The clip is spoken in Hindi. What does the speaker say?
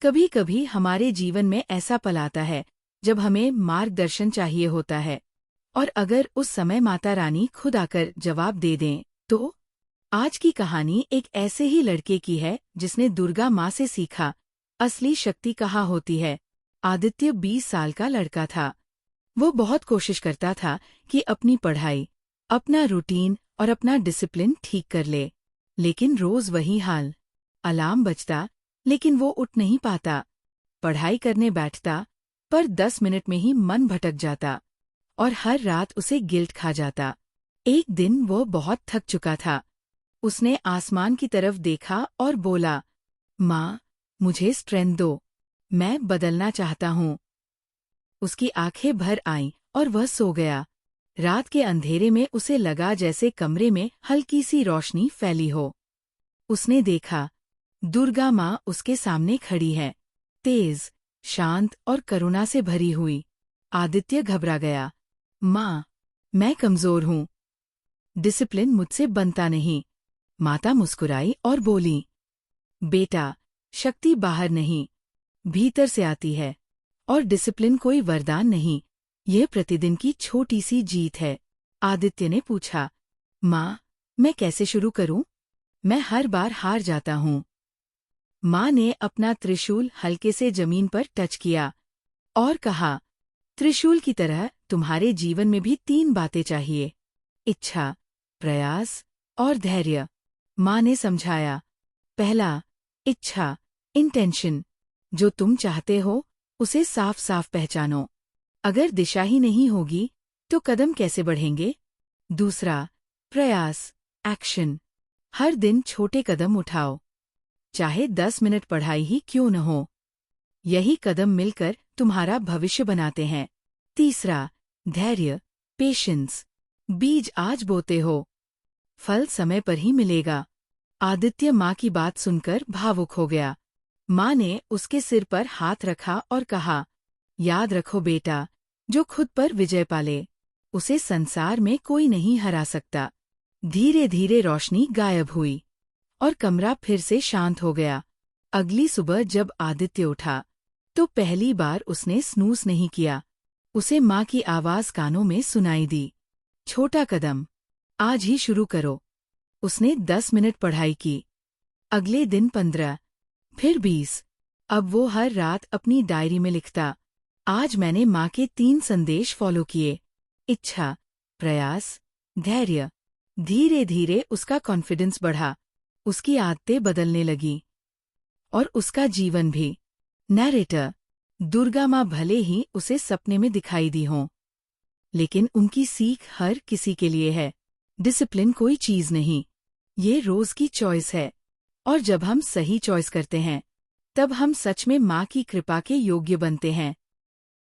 कभी कभी हमारे जीवन में ऐसा पल आता है जब हमें मार्गदर्शन चाहिए होता है, और अगर उस समय माता रानी खुद आकर जवाब दे दें तो। आज की कहानी एक ऐसे ही लड़के की है जिसने दुर्गा माँ से सीखा असली शक्ति कहाँ होती है। आदित्य 20 साल का लड़का था। वो बहुत कोशिश करता था कि अपनी पढ़ाई, अपना रूटीन और अपना डिसिप्लिन ठीक कर ले, लेकिन रोज वही हाल। अलार्म बजता लेकिन वो उठ नहीं पाता। पढ़ाई करने बैठता पर 10 मिनट में ही मन भटक जाता और हर रात उसे गिल्ट खा जाता। एक दिन वो बहुत थक चुका था। उसने आसमान की तरफ देखा और बोला, माँ, मुझे स्ट्रेंथ दो, मैं बदलना चाहता हूँ। उसकी आंखें भर आईं और वह सो गया। रात के अंधेरे में उसे लगा जैसे कमरे में हल्की सी रोशनी फैली हो। उसने देखा, दुर्गा माँ उसके सामने खड़ी है, तेज, शांत और करुणा से भरी हुई। आदित्य घबरा गया। माँ, मैं कमजोर हूँ, डिसिप्लिन मुझसे बनता नहीं। माता मुस्कुराई और बोली, बेटा, शक्ति बाहर नहीं, भीतर से आती है, और डिसिप्लिन कोई वरदान नहीं, यह प्रतिदिन की छोटी सी जीत है। आदित्य ने पूछा, माँ, मैं कैसे शुरू करूं? मैं हर बार हार जाता हूँ। माँ ने अपना त्रिशूल हल्के से जमीन पर टच किया और कहा, त्रिशूल की तरह तुम्हारे जीवन में भी 3 बातें चाहिए, इच्छा, प्रयास और धैर्य। माँ ने समझाया, पहला, इच्छा, इंटेंशन, जो तुम चाहते हो उसे साफ साफ पहचानो। अगर दिशा ही नहीं होगी तो कदम कैसे बढ़ेंगे? दूसरा, प्रयास, एक्शन, हर दिन छोटे कदम उठाओ, चाहे 10 मिनट पढ़ाई ही क्यों न हो। यही कदम मिलकर तुम्हारा भविष्य बनाते हैं। तीसरा, धैर्य, पेशेंस, बीज आज बोते हो, फल समय पर ही मिलेगा। आदित्य माँ की बात सुनकर भावुक हो गया। माँ ने उसके सिर पर हाथ रखा और कहा, याद रखो बेटा, जो खुद पर विजय पाले उसे संसार में कोई नहीं हरा सकता। धीरे धीरे रोशनी गायब हुई और कमरा फिर से शांत हो गया। अगली सुबह जब आदित्य उठा तो पहली बार उसने स्नूज नहीं किया। उसे माँ की आवाज कानों में सुनाई दी, छोटा कदम, आज ही शुरू करो। उसने 10 मिनट पढ़ाई की, अगले दिन 15, फिर 20। अब वो हर रात अपनी डायरी में लिखता, आज मैंने माँ के 3 संदेश फॉलो किए, इच्छा, प्रयास, धैर्य। धीरे धीरे उसका कॉन्फिडेंस बढ़ा, उसकी आदतें बदलने लगी और उसका जीवन भी। नैरेटर, दुर्गा माँ भले ही उसे सपने में दिखाई दी हों, लेकिन उनकी सीख हर किसी के लिए है। डिसिप्लिन कोई चीज नहीं, ये रोज की चॉइस है, और जब हम सही चॉइस करते हैं तब हम सच में माँ की कृपा के योग्य बनते हैं।